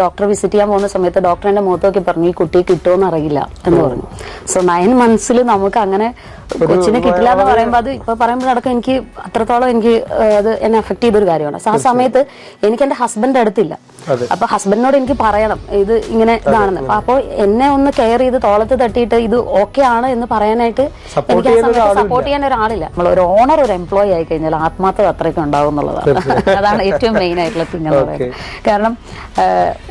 ഡോക്ടറെ വിസിറ്റ് ചെയ്യാൻ പോകുന്ന സമയത്ത് ഡോക്ടർ എൻ്റെ മുഖത്തൊക്കെ പറഞ്ഞു ഈ കുട്ടിയെ കിട്ടുമെന്ന് അറിയില്ല എന്ന് പറഞ്ഞു. സോ 9 months നമുക്ക് അങ്ങനെ കൊച്ചിനെ കിട്ടില്ല എന്ന് പറയുമ്പോൾ അത് ഇപ്പൊ പറയുമ്പോൾ അടക്കം എനിക്ക് അത്രത്തോളം എനിക്ക് അത് എന്നെ അഫക്ട് ചെയ്തൊരു കാര്യമാണ്. സോ ആ സമയത്ത് എനിക്ക് എൻ്റെ ഹസ്ബൻഡ് അടുത്തില്ല. അപ്പൊ ഹസ്ബൻഡിനോട് എനിക്ക് പറയണം ഇത് ഇങ്ങനെ ഇതാണെന്ന്. അപ്പോൾ എന്നെ ഒന്ന് കെയർ ചെയ്ത് തോളത്ത് തട്ടിയിട്ട് ഇത് ഓക്കെ ആണ് എന്ന് പറയാനായിട്ട് എനിക്ക് ആ സമയത്ത് സപ്പോർട്ട് ചെയ്യാൻ ഒരാളില്ല. നമ്മൾ ഒരു ഓണർ ഒരു എംപ്ലോയി ആയി കഴിഞ്ഞാൽ ആത്മാർത്ഥത അത്രയ്ക്ക് ഉണ്ടാവും എന്നുള്ളതാണ്. അതാണ് ഏറ്റവും മെയിൻ ആയിട്ടുള്ള തിങ് എന്ന് പറയുന്നത്. കാരണം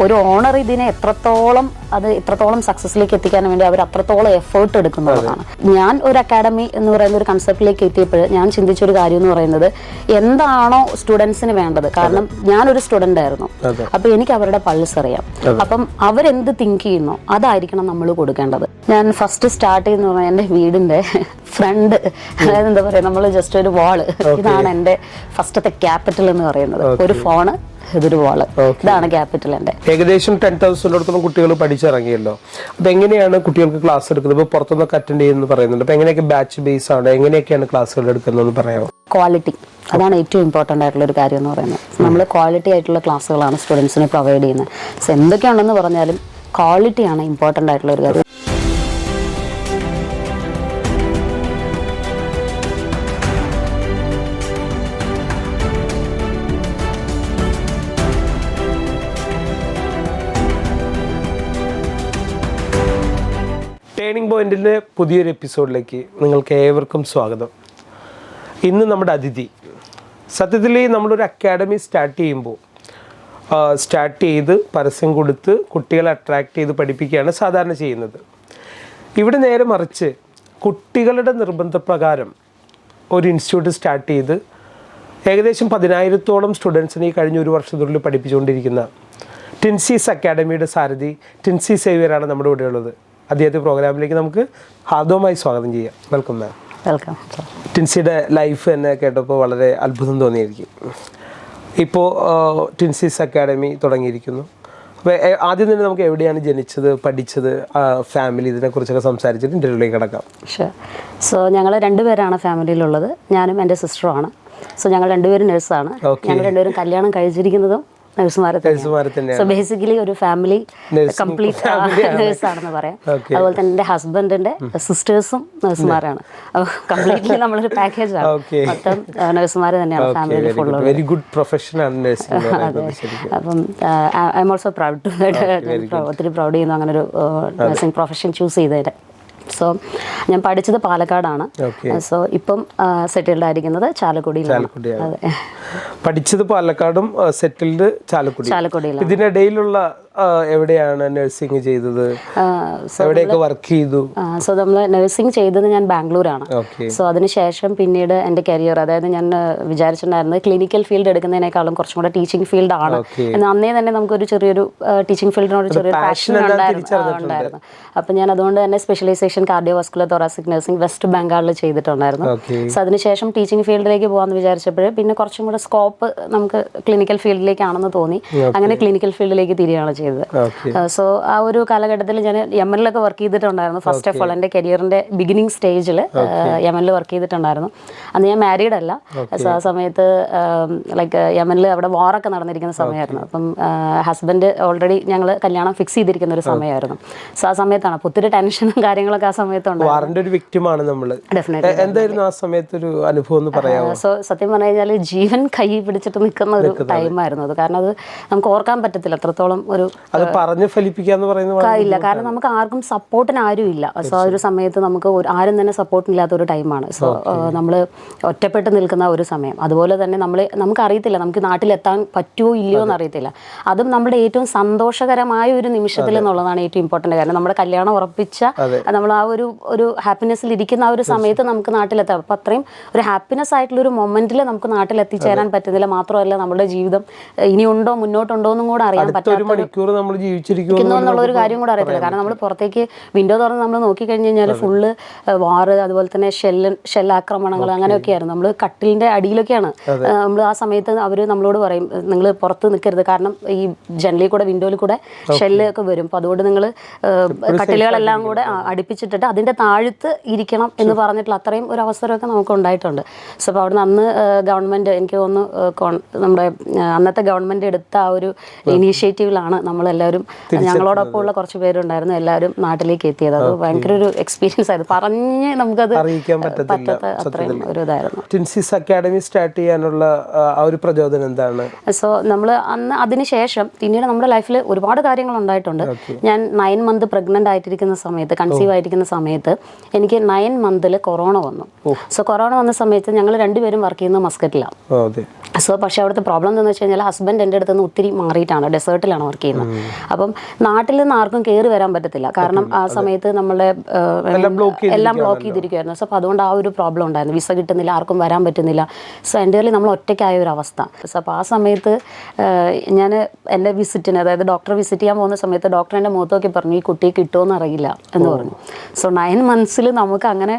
ഒരു ഓണർ ഇതിനെ എത്രത്തോളം സക്സസിലേക്ക് എത്തിക്കാൻ വേണ്ടി അവർ അത്രത്തോളം എഫേർട്ട് എടുക്കുന്നതാണ്. ഞാൻ ഒരു അക്കാഡമി എന്ന് പറയുന്ന ഒരു കൺസെപ്റ്റിലേക്ക് എത്തിയപ്പോൾ ഞാൻ ചിന്തിച്ചൊരു കാര്യം എന്ന് പറയുന്നത് എന്താണോ സ്റ്റുഡൻസിന് വേണ്ടത്. കാരണം ഞാനൊരു സ്റ്റുഡന്റ് ആയിരുന്നു. അപ്പൊ എനിക്ക് അവരുടെ പൾസ് അറിയാം. അപ്പം അവരെന്ത് തിങ്ക് ചെയ്യുന്നോ അതായിരിക്കണം നമ്മൾ കൊടുക്കേണ്ടത്. ഞാൻ ഫസ്റ്റ് സ്റ്റാർട്ട് ചെയ്യുന്ന പറഞ്ഞാൽ എൻ്റെ വീടിന്റെ ഫ്രണ്ട്, അതായത് എന്താ പറയാ, നമ്മൾ ജസ്റ്റ് ഒരു വാള്, ഇതാണ് എൻ്റെ ഫസ്റ്റത്തെ ക്യാപിറ്റൽ എന്ന് പറയുന്നത്. ഒരു ഫോണ്, ഇതൊരു വാള്, ഇതാണ് ക്യാപിറ്റൽ. എൻ്റെ ഏകദേശം 10,000 കുട്ടികൾ പഠിച്ചിറങ്ങിയല്ലോ. അപ്പൊ എങ്ങനെയാണ് കുട്ടികൾക്ക് ക്ലാസ് എടുക്കുന്നത്? ഇപ്പൊ പുറത്തുനിന്നൊക്കെ അറ്റൻഡ് ചെയ്യുന്നു പറയുന്നുണ്ട്. അപ്പൊ എങ്ങനെയൊക്കെ ബാച്ച് ബേസ് ആണ്, എങ്ങനെയൊക്കെയാണ് ക്ലാസ്സുകൾ എടുക്കുന്നതെന്ന് പറയാമോ? ക്വാളിറ്റി, അതാണ് ഏറ്റവും ഇമ്പോർട്ടൻ്റ് ആയിട്ടുള്ള ഒരു കാര്യം എന്ന് പറയുന്നത്. നമ്മൾ ക്വാളിറ്റി ആയിട്ടുള്ള ക്ലാസ്സുകളാണ് സ്റ്റുഡൻസിന് പ്രൊവൈഡ് ചെയ്യുന്നത്. സോ എന്തൊക്കെയാണെന്ന് പറഞ്ഞാലും ക്വാളിറ്റിയാണ് ഇമ്പോർട്ടൻ്റ് ആയിട്ടുള്ള ഒരു കാര്യം. ടേണിംഗ് പോയിന്റിന്റെ പുതിയൊരു എപ്പിസോഡിലേക്ക് നിങ്ങൾക്ക് ഏവർക്കും സ്വാഗതം. ഇന്ന് നമ്മുടെ അതിഥി, സത്യത്തിൽ നമ്മളൊരു അക്കാഡമി സ്റ്റാർട്ട് ചെയ്ത് പരസ്യം കൊടുത്ത് കുട്ടികളെ അട്രാക്ട് ചെയ്ത് പഠിപ്പിക്കുകയാണ് സാധാരണ ചെയ്യുന്നത്. ഇവിടെ നേരെ മറിച്ച് കുട്ടികളുടെ നിർബന്ധപ്രകാരം ഒരു ഇൻസ്റ്റിറ്റ്യൂട്ട് സ്റ്റാർട്ട് ചെയ്ത് ഏകദേശം 10,000-ഓളം സ്റ്റുഡൻസിനെ ഈ കഴിഞ്ഞ ഒരു വർഷത്തിനുള്ളിൽ പഠിപ്പിച്ചുകൊണ്ടിരിക്കുന്ന ടിൻസീസ് അക്കാഡമിയുടെ സാരഥി ടിൻസി സേവ്യറാണ് നമ്മുടെ ഇവിടെ ഉള്ളത്. അദ്ദേഹത്തെ പ്രോഗ്രാമിലേക്ക് നമുക്ക് ഹാർദവമായി സ്വാഗതം ചെയ്യാം. വെൽക്കം മാം. വെൽക്കം. ടിൻസിയുടെ ലൈഫ് എന്നെ കേട്ടപ്പോൾ വളരെ അത്ഭുതം തോന്നിയിരിക്കും. ഇപ്പോൾ ടിൻസീസ് അക്കാഡമി തുടങ്ങിയിരിക്കുന്നു. അപ്പോൾ ആദ്യം തന്നെ നമുക്ക് എവിടെയാണ് ജനിച്ചത്, പഠിച്ചത്, ഫാമിലി, ഇതിനെക്കുറിച്ചൊക്കെ സംസാരിച്ചിട്ട് ഇൻ്റർവ്യൂവിലേക്ക് കിടക്കാം. സോ ഞങ്ങൾ 2 പേരാണ് ഫാമിലിയിലുള്ളത്. ഞാനും എൻ്റെ സിസ്റ്ററുമാണ്. സോ ഞങ്ങൾ 2 പേരും നഴ്സാണ്. ഞങ്ങൾ 2 പേരും കല്യാണം കഴിച്ചിരിക്കുന്നതും നഴ്സുമാരെ തന്നെയാണ്. സോ ബേസിക്കലി ഒരു ഫാമിലി കംപ്ലീറ്റ് നഴ്സാണെന്ന് പറയാം. അതുപോലെ തന്നെ എൻ്റെ ഹസ്ബൻഡിന്റെ സിസ്റ്റേഴ്സും നഴ്സുമാരാണ്. അപ്പോൾ കംപ്ലീറ്റ്ലി നമ്മളൊരു പാക്കേജാണ്. മൊത്തം നഴ്സുമാർ തന്നെയാണ് ഫാമിലി ഫുള്ളുള്ളത്. വെരി ഗുഡ് പ്രൊഫഷനാണ് നഴ്സിംഗ്. അപ്പം I am also proud to, ഒത്തിരി പ്രൗഡ് ചെയ്യുന്നു അങ്ങനെ ഒരു നഴ്സിംഗ് പ്രൊഫഷൻ ചൂസ് ചെയ്തതിന്. സോ ഞാൻ പഠിച്ചത് പാലക്കാടാണ്. സോ ഇപ്പം സെറ്റിൽഡ് ആയിരിക്കുന്നത് ചാലക്കുടിയിലാണ്. പഠിച്ചത് പാലക്കാടും സെറ്റിൽഡ് ചാലക്കുടിയിലാണ്. ഇതിനിടയിലുള്ള എവിടെയാണ് നഴ്സിംഗ് ചെയ്തത്, എവിടെയൊക്കെ വർക്ക് ചെയ്തു? സോ നമ്മൾ നഴ്സിംഗ് ചെയ്തത് ഞാൻ ബാംഗ്ലൂരാണ്. സോ അതിനുശേഷം പിന്നീട് എൻ്റെ കരിയർ, അതായത് ഞാൻ വിചാരിച്ചിട്ടുണ്ടായിരുന്നത് ക്ലിനിക്കൽ ഫീൽഡ് എടുക്കുന്നതിനേക്കാളും കുറച്ചും കൂടെ ടീച്ചിങ് ഫീൽഡ് ആണ് എന്ന് അന്നേ തന്നെ നമുക്കൊരു ചെറിയൊരു ടീച്ചിങ് ഫീൽഡിനോട് ചെറിയൊരു പാഷൻ ഉണ്ടായിരുന്നു. അപ്പം ഞാൻ അതുകൊണ്ട് തന്നെ specialisation cardiovascular thoracic nursing West ബംഗാളിൽ ചെയ്തിട്ടുണ്ടായിരുന്നു. സോ അതിനുശേഷം ടീച്ചിങ് ഫീൽഡിലേക്ക് പോകാമെന്ന് വിചാരിച്ചപ്പോൾ പിന്നെ കുറച്ചും കൂടെ സ്കോപ്പ് നമുക്ക് ക്ലിനിക്കൽ ഫീൽഡിലേക്കാണെന്ന് തോന്നി. അങ്ങനെ ക്ലിനിക്കൽ ഫീൽഡിലേക്ക് തിരികെയാണ് ചെയ്തത്. സോ ആ ഒരു കാലഘട്ടത്തിൽ ഞാൻ യമനിലൊക്കെ വർക്ക് ചെയ്തിട്ടുണ്ടായിരുന്നു. ഫസ്റ്റ് ഓഫ് ഓൾ എൻ്റെ കരിയറിന്റെ ബിഗിനിങ് സ്റ്റേജിൽ യമനിൽ വർക്ക് ചെയ്തിട്ടുണ്ടായിരുന്നു. അന്ന് ഞാൻ മാരീഡ് അല്ല. സോ ആ സമയത്ത് ലൈക്ക് യമനിൽ അവിടെ വാറൊക്കെ നടന്നിരിക്കുന്ന സമയമായിരുന്നു. അപ്പം ഹസ്ബൻഡ് ഓൾറെഡി ഞങ്ങൾ കല്യാണം ഫിക്സ് ചെയ്തിരിക്കുന്ന ഒരു സമയമായിരുന്നു. സോ ആ സമയത്താണ് അപ്പോൾ ഒത്തിരി ടെൻഷനും കാര്യങ്ങളൊക്കെ ആ സമയത്തുണ്ട്. സോ സത്യം പറഞ്ഞു കഴിഞ്ഞാൽ ജീവൻ കൈ പിടിച്ചിട്ട് നിൽക്കുന്ന ഒരു ടൈമായിരുന്നു അത്. കാരണം അത് നമുക്ക് ഓർക്കാൻ പറ്റത്തില്ല അത്രത്തോളം ഒരു ഇല്ല. കാരണം നമുക്ക് ആർക്കും സപ്പോർട്ടിന് ആരും ഇല്ല. സോ ആ ഒരു സമയത്ത് നമുക്ക് ആരും തന്നെ സപ്പോർട്ടിനില്ലാത്ത ഒരു ടൈമാണ്. സോ നമ്മൾ ഒറ്റപ്പെട്ട് നിൽക്കുന്ന ഒരു സമയം. അതുപോലെ തന്നെ നമുക്ക് അറിയത്തില്ല നമുക്ക് നാട്ടിലെത്താൻ പറ്റുമോ ഇല്ലയോ എന്ന് അറിയത്തില്ല. അതും നമ്മുടെ ഏറ്റവും സന്തോഷകരമായ ഒരു നിമിഷത്തിൽ എന്നുള്ളതാണ് ഏറ്റവും ഇമ്പോർട്ടൻ്റ്. കാരണം നമ്മുടെ കല്യാണം ഉറപ്പിച്ച നമ്മൾ ആ ഒരു ഹാപ്പിനെസ്സിൽ ഇരിക്കുന്ന ആ ഒരു സമയത്ത് നമുക്ക് നാട്ടിലെത്താം. അപ്പം അത്രയും ഒരു ഹാപ്പിനെസ് ആയിട്ടുള്ള ഒരു മൊമെന്റിൽ നമുക്ക് നാട്ടിലെത്തിച്ചേരാൻ പറ്റുന്നില്ല. മാത്രമല്ല നമ്മുടെ ജീവിതം ഇനിയുണ്ടോ മുന്നോട്ടുണ്ടോ എന്നും കൂടെ അറിയാൻ പറ്റാത്ത ഒരു കാര്യം കൂടെ അറിയത്തില്ല. കാരണം നമ്മൾ പുറത്തേക്ക് വിൻഡോ തുറന്ന് നമ്മൾ നോക്കിക്കഴിഞ്ഞ് കഴിഞ്ഞാൽ ഫുള്ള് വാറ്, അതുപോലെ തന്നെ ഷെല്ലാക്രമണങ്ങൾ അങ്ങനെയൊക്കെ ആയിരുന്നു. നമ്മൾ കട്ടിലിന്റെ അടിയിലൊക്കെയാണ്. നമ്മൾ ആ സമയത്ത് അവർ നമ്മളോട് പറയും നിങ്ങൾ പുറത്ത് നിൽക്കരുത്, കാരണം ഈ ജനലിൽ കൂടെ വിൻഡോയിൽ കൂടെ ഷെല്ല് ഒക്കെ വരും. അപ്പോൾ അതുകൊണ്ട് നിങ്ങൾ കട്ടിലുകളെല്ലാം കൂടെ അടുപ്പിച്ചിട്ടിട്ട് അതിന്റെ താഴത്ത് ഇരിക്കണം എന്ന് പറഞ്ഞിട്ടുള്ള അത്രയും ഒരു അവസരമൊക്കെ നമുക്ക് ഉണ്ടായിട്ടുണ്ട്. സോ അപ്പോൾ അവിടെ നിന്ന് അന്ന് ഗവൺമെന്റ് എനിക്ക് തോന്നുന്നു നമ്മുടെ അന്നത്തെ ഗവൺമെൻറ് എടുത്ത ആ ഒരു ഇനീഷ്യേറ്റീവിലാണ് നമ്മളെല്ലാവരും, ഞങ്ങളോടൊപ്പം ഉള്ള കുറച്ച് പേരുണ്ടായിരുന്നു, എല്ലാവരും നാട്ടിലേക്ക് എത്തിയത്. അത് ഭയങ്കര ഒരു എക്സ്പീരിയൻസ് ആയിരുന്നു, പറഞ്ഞ് നമുക്കത് അറിയിക്കാൻ പറ്റാത്ത അത്രയും ഒരു ഇതായിരുന്നു. ട്വിൻസീസ് അക്കാഡമി സ്റ്റാർട്ട് ചെയ്യാനുള്ള ആ ഒരു പ്രചോദനം എന്താണ്? സോ നമ്മൾ അന്ന് അതിനുശേഷം പിന്നീട് നമ്മുടെ ലൈഫിൽ ഒരുപാട് കാര്യങ്ങൾ ഉണ്ടായിട്ടുണ്ട്. ഞാൻ 9 മന്ത് പ്രഗ്നൻ്റ് ആയിട്ടിരിക്കുന്ന സമയത്ത്, കൺസീവ് ആയിരിക്കുന്ന സമയത്ത് എനിക്ക് 9 മന്തിൽ കൊറോണ വന്നു. സോ കൊറോണ വന്ന സമയത്ത് ഞങ്ങൾ രണ്ടുപേരും വർക്ക് ചെയ്യുന്നത് മസ്കറ്റിലാണ്. സോ പക്ഷേ അവിടുത്തെ പ്രോബ്ലം എന്താണെന്ന് വെച്ച് കഴിഞ്ഞാൽ ഹസ്ബൻഡ് എൻ്റെ അടുത്ത് നിന്ന് ഒത്തിരി മാറിയിട്ടാണ്, ഡെസേർട്ടിലാണ് വർക്ക് ചെയ്യുന്നത്. അപ്പം നാട്ടിൽ നിന്ന് ആർക്കും കയറി വരാൻ പറ്റത്തില്ല, കാരണം ആ സമയത്ത് നമ്മളെ എല്ലാം ബ്ലോക്ക് ചെയ്തിരിക്കുമായിരുന്നു. സോ അപ്പോൾ അതുകൊണ്ട് ആ ഒരു പ്രോബ്ലം ഉണ്ടായിരുന്നു, വിസ കിട്ടുന്നില്ല, ആർക്കും വരാൻ പറ്റുന്നില്ല. സോ എൻ്റെ നമ്മൾ ഒറ്റയ്ക്കായ ഒരു അവസ്ഥ. സോ അപ്പോൾ ആ സമയത്ത് ഞാൻ എൻ്റെ വിസിറ്റിന്, അതായത് ഡോക്ടറെ വിസിറ്റ് ചെയ്യാൻ പോകുന്ന സമയത്ത് ഡോക്ടർ എൻ്റെ മുഖത്തൊക്കെ പറഞ്ഞു, ഈ കുട്ടിയെ കിട്ടുമോ അറിയില്ല എന്ന് പറഞ്ഞു. സോ 9 മന്ത്സിൽ നമുക്ക് അങ്ങനെ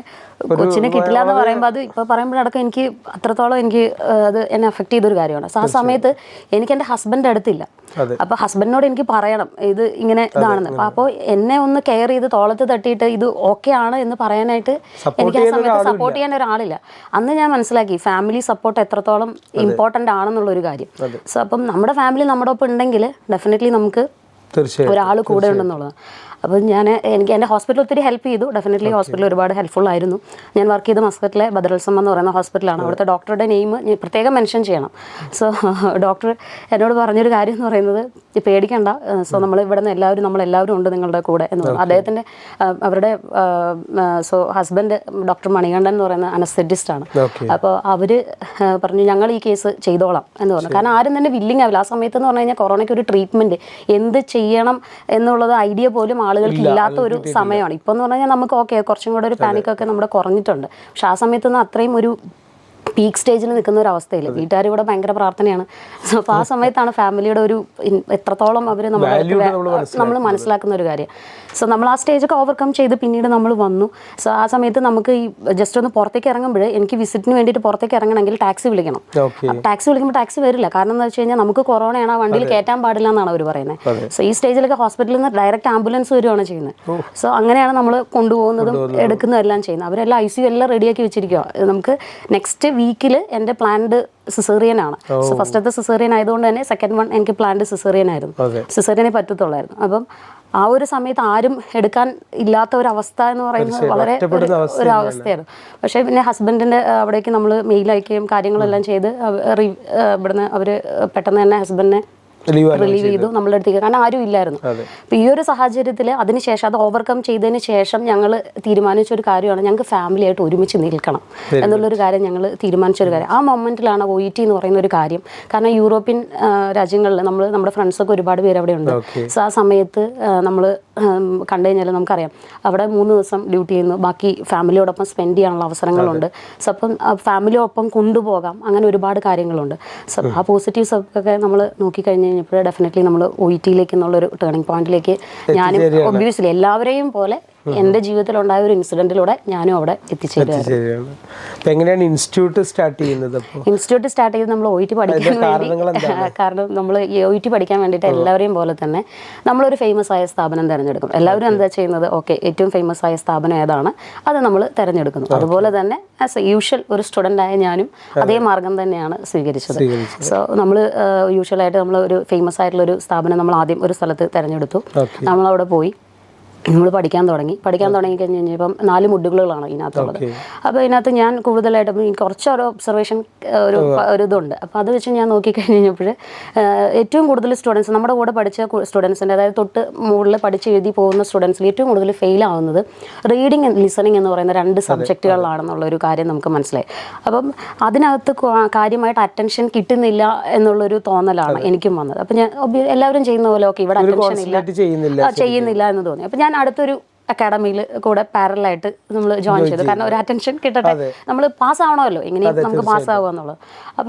കൊച്ചിനെ കിട്ടില്ല എന്ന് പറയുമ്പോൾ, അത് ഇപ്പോൾ പറയുമ്പോഴടക്കം എനിക്ക് അത്രത്തോളം എനിക്ക് അത് എന്നെ അഫക്റ്റ് ചെയ്തൊരു കാര്യമാണ്. സോ ആ സമയത്ത് എനിക്ക് എൻ്റെ ഹസ്ബൻഡ് അടുത്തില്ല. അപ്പോൾ ഹസ്ബൻഡിനോട് എനിക്ക് പറയണം ഇത് ഇങ്ങനെ ഇതാണെന്ന്. അപ്പോൾ എന്നെ ഒന്ന് കെയർ ചെയ്ത് തോളത്ത് തട്ടിയിട്ട് ഇത് ഓക്കെ ആണ് എന്ന് പറയാനായിട്ട് എനിക്ക് ആ സമയത്ത് സപ്പോർട്ട് ചെയ്യാൻ ഒരാളില്ല. അന്ന് ഞാൻ മനസ്സിലാക്കി ഫാമിലി സപ്പോർട്ട് എത്രത്തോളം ഇമ്പോർട്ടൻ്റ് ആണെന്നുള്ളൊരു കാര്യം. സോ അപ്പം നമ്മുടെ ഫാമിലി നമ്മുടെ ഒപ്പം ഉണ്ടെങ്കിൽ ഡെഫിനറ്റ്ലി നമുക്ക് ഒരാൾ കൂടെ ഉണ്ടെന്നുള്ളത്. അപ്പോൾ എനിക്ക് എൻ്റെ ഹോസ്പിറ്റൽ ഒത്തിരി ഹെൽപ്പ് ചെയ്തു. ഡെഫിനറ്റ്ലി ഹോസ്പിറ്റൽ ഒരുപാട് ഹെൽപ്ഫുൾ ആയിരുന്നു. ഞാൻ വർക്ക് ചെയ്ത മസ്കറ്റിലെ ബദറുൽസമ്മ എന്ന് പറയുന്ന ഹോസ്പിറ്റലാണ്. അവിടുത്തെ ഡോക്ടറുടെ നെയിം ഞാൻ പ്രത്യേകം മെൻഷൻ ചെയ്യണം. സോ ഡോക്ടർ എന്നോട് പറഞ്ഞൊരു കാര്യം എന്ന് പറയുന്നത്, പേടിക്കണ്ട, സോ നമ്മളെല്ലാവരും ഉണ്ട് നിങ്ങളുടെ കൂടെ എന്ന് പറഞ്ഞു. അദ്ദേഹത്തിൻ്റെ അവരുടെ സോ ഹസ്ബൻഡ് ഡോക്ടർ മണികണ്ഠൻ എന്ന് പറയുന്ന അനസ്തെറ്റിസ്റ്റാണ്. അപ്പോൾ അവർ പറഞ്ഞു ഞങ്ങൾ ഈ കേസ് ചെയ്തോളാം എന്ന് പറഞ്ഞു. കാരണം ആരും തന്നെ വില്ലിങ് ആവില്ല ആ സമയത്ത്. എന്ന് പറഞ്ഞു കഴിഞ്ഞാൽ കൊറോണയ്ക്ക് ഒരു ട്രീറ്റ്മെൻറ്റ് എന്ത് ചെയ്യണം എന്നുള്ളത് ഐഡിയ പോലും ആളുകൾക്ക് ഇല്ലാത്ത ഒരു സമയമാണ്. ഇപ്പോൾ എന്ന് പറഞ്ഞാൽ നമുക്ക് ഓക്കെ കുറച്ചും കൂടെ ഒരു പാനിക്കൊക്കെ നമ്മുടെ കുറഞ്ഞിട്ടുണ്ട്. പക്ഷെ ആ സമയത്തൊന്നും അത്രയും ഒരു പീക്ക് സ്റ്റേജിൽ നിൽക്കുന്ന ഒരു അവസ്ഥയില്ല. വീട്ടുകാർ ഇവിടെ ഭയങ്കര പ്രാർത്ഥനയാണ്. സോ അപ്പോൾ ആ സമയത്താണ് ഫാമിലിയുടെ ഒരു എത്രത്തോളം അവർ നമ്മൾ മനസ്സിലാക്കുന്ന ഒരു കാര്യം. സോ നമ്മൾ ആ സ്റ്റേജൊക്കെ ഓവർകം ചെയ്ത് പിന്നീട് നമ്മൾ വന്നു. സോ ആ സമയത്ത് നമുക്ക് ഈ ജസ്റ്റ് ഒന്ന് പുറത്തേക്ക് ഇറങ്ങുമ്പോൾ, എനിക്ക് വിസിറ്റിന് വേണ്ടിയിട്ട് പുറത്തേക്ക് ഇറങ്ങണമെങ്കിൽ ടാക്സി വിളിക്കണം. ടാക്സി വിളിക്കുമ്പോൾ ടാക്സി വരില്ല. കാരണം എന്താ വെച്ച് കഴിഞ്ഞാൽ നമുക്ക് കൊറോണയാണ്, ആ വണ്ടിയിൽ കയറ്റാൻ പാടില്ല എന്നാണ് അവർ പറയുന്നത്. സോ ഈ സ്റ്റേജിലൊക്കെ ഹോസ്പിറ്റലിൽ നിന്ന് ഡയറക്റ്റ് ആംബുലൻസ് വരുവാണ് ചെയ്യുന്നത്. സോ അങ്ങനെയാണ് നമ്മൾ കൊണ്ടുപോകുന്നതും എടുക്കുന്നതും എല്ലാം ചെയ്യുന്നത്. അവരെല്ലാം ICU എല്ലാം റെഡിയാക്കി വെച്ചിരിക്കുക. നമുക്ക് നെക്സ്റ്റ് വീക്കിൽ എൻ്റെ പ്ലാൻഡ് സിസേറിയൻ ആണ്. സോ ഫസ്റ്റത്തെ സിസേറിയൻ ആയതുകൊണ്ട് തന്നെ സെക്കൻഡ് വൺ എനിക്ക് പ്ലാൻഡ് സിസേറിയൻ ആയിരുന്നു. സിസേറിയനെ പറ്റത്തുള്ളായിരുന്നു. അപ്പം ആ ഒരു സമയത്ത് ആരും എടുക്കാൻ ഇല്ലാത്ത ഒരു അവസ്ഥ എന്ന് പറയുന്നത് വളരെ ഒരു അവസ്ഥയായിരുന്നു. പക്ഷേ പിന്നെ ഹസ്ബൻഡിൻ്റെ അവിടേക്ക് നമ്മൾ മെയിൽ അയക്കുകയും കാര്യങ്ങളെല്ലാം ചെയ്ത് ഇവിടുന്ന് അവർ പെട്ടെന്ന് തന്നെ ഹസ്ബൻഡിനെ റിലീവ് ചെയ്തു നമ്മളുടെ അടുത്തേക്ക്. കാരണം ആരും ഇല്ലായിരുന്നു. അപ്പോൾ ഈ ഒരു സാഹചര്യത്തിൽ അതിനുശേഷം അത് ഓവർകം ചെയ്തതിന് ശേഷം ഞങ്ങൾ തീരുമാനിച്ചൊരു കാര്യമാണ്, ഞങ്ങൾക്ക് ഫാമിലി ആയിട്ട് ഒരുമിച്ച് നിൽക്കണം എന്നുള്ളൊരു കാര്യം ഞങ്ങൾ തീരുമാനിച്ചൊരു കാര്യം. ആ മൊമെൻറ്റിലാണ് OET എന്ന് പറയുന്ന ഒരു കാര്യം. കാരണം യൂറോപ്യൻ രാജ്യങ്ങളിൽ നമ്മുടെ ഫ്രണ്ട്സൊക്കെ ഒരുപാട് പേര് അവിടെ ഉണ്ട്. സോ ആ സമയത്ത് നമ്മൾ കണ്ടു കഴിഞ്ഞാൽ നമുക്കറിയാം അവിടെ 3 ദിവസം ഡ്യൂട്ടി ചെയ്യുന്നു, ബാക്കി ഫാമിലിയോടൊപ്പം സ്പെൻഡ് ചെയ്യാനുള്ള അവസരങ്ങളുണ്ട്. സോ അപ്പം ഫാമിലിയോടൊപ്പം കൊണ്ടുപോകാം, അങ്ങനെ ഒരുപാട് കാര്യങ്ങളുണ്ട്. സോ ആ പോസിറ്റീവ്സ് ഒക്കെ നമ്മൾ നോക്കിക്കഴിഞ്ഞ് കഴിഞ്ഞപ്പോൾ ഡെഫിനറ്റ്ലി നമ്മൾ OET-യിലേക്ക് എന്നുള്ളൊരു ടേണിംഗ് പോയിന്റിലേക്ക് ഞാനും ഒബ്വിയസ്ലി എല്ലാവരെയും പോലെ എൻ്റെ ജീവിതത്തിലുണ്ടായ ഒരു ഇൻസിഡന്റിലൂടെ ഞാനും അവിടെ എത്തിച്ചേരുകയാണ്. എങ്ങനെയാണ് ഇൻസ്റ്റിറ്റ്യൂട്ട് സ്റ്റാർട്ട് ചെയ്യുന്നത്? ഇൻസ്റ്റിറ്റ്യൂട്ട് സ്റ്റാർട്ട് ചെയ്ത് നമ്മൾ OET പഠിക്കാൻ വേണ്ടി, കാരണം നമ്മൾ ഈ OET പഠിക്കാൻ വേണ്ടിയിട്ട് എല്ലാവരെയും പോലെ തന്നെ നമ്മളൊരു ഫേമസ് ആയ സ്ഥാപനം തിരഞ്ഞെടുക്കും. എല്ലാവരും എന്താ ചെയ്യുന്നത്, ഓക്കെ ഏറ്റവും ഫേമസ് ആയ സ്ഥാപനം ഏതാണ് അത് നമ്മൾ തിരഞ്ഞെടുക്കുന്നു. അതുപോലെ തന്നെ ആസ് എ യൂഷ്വൽ ഒരു സ്റ്റുഡൻ്റ് ആയ ഞാനും അതേ മാർഗം തന്നെയാണ് സ്വീകരിച്ചത്. സോ നമ്മൾ യൂഷ്വലായിട്ട് നമ്മൾ ഒരു ഫേമസ് ആയിട്ടുള്ളൊരു സ്ഥാപനം നമ്മൾ ആദ്യം ഒരു സ്ഥലത്ത് തിരഞ്ഞെടുത്തു. നമ്മളവിടെ പോയി നമ്മൾ പഠിക്കാൻ തുടങ്ങി കഴിഞ്ഞ് കഴിഞ്ഞപ്പം 4 മൊഡ്യൂളുകളാണ് ഇതിനകത്തുള്ളത്. അപ്പോൾ ഇതിനകത്ത് ഞാൻ കൂടുതലായിട്ടും എനിക്ക് കുറച്ചൊരു ഒബ്സർവേഷൻ ഒരു ഇതുണ്ട്. അപ്പോൾ അത് വെച്ച് ഞാൻ നോക്കിക്കഴിഞ്ഞ് കഴിഞ്ഞപ്പോൾ ഏറ്റവും കൂടുതൽ സ്റ്റുഡൻസ് നമ്മുടെ കൂടെ പഠിച്ച സ്റ്റുഡൻസിൻ്റെ, അതായത് തൊട്ട് മുകളിൽ പഠിച്ച് എഴുതി പോകുന്ന സ്റ്റുഡൻസിൽ ഏറ്റവും കൂടുതൽ ഫെയിൽ ആവുന്നത് റീഡിങ് ആൻഡ് ലിസണിങ് എന്ന് പറയുന്ന 2 സബ്ജക്റ്റുകളിലാണെന്നുള്ളൊരു കാര്യം നമുക്ക് മനസ്സിലായി. അപ്പം അതിനകത്ത് കാര്യമായിട്ട് അറ്റൻഷൻ കിട്ടുന്നില്ല എന്നുള്ളൊരു തോന്നലാണ് എനിക്കും വന്നത്. അപ്പം ഞാൻ എല്ലാവരും ചെയ്യുന്ന പോലെ ഓക്കെ ഇവിടെ അറ്റൻഷൻ ചെയ്യുന്നില്ല എന്ന് തോന്നി. അപ്പം ഞാൻ അടുത്തൊരു അക്കാഡമിയിൽ കൂടെ പാരലായിട്ട് നമ്മൾ ജോയിൻ ചെയ്തു. കാരണം ഒരു അറ്റൻഷൻ കിട്ടട്ടെ, നമ്മൾ പാസ്സാവണമല്ലോ, എങ്ങനെയും നമുക്ക് പാസ്സാവുക എന്നുള്ളത്.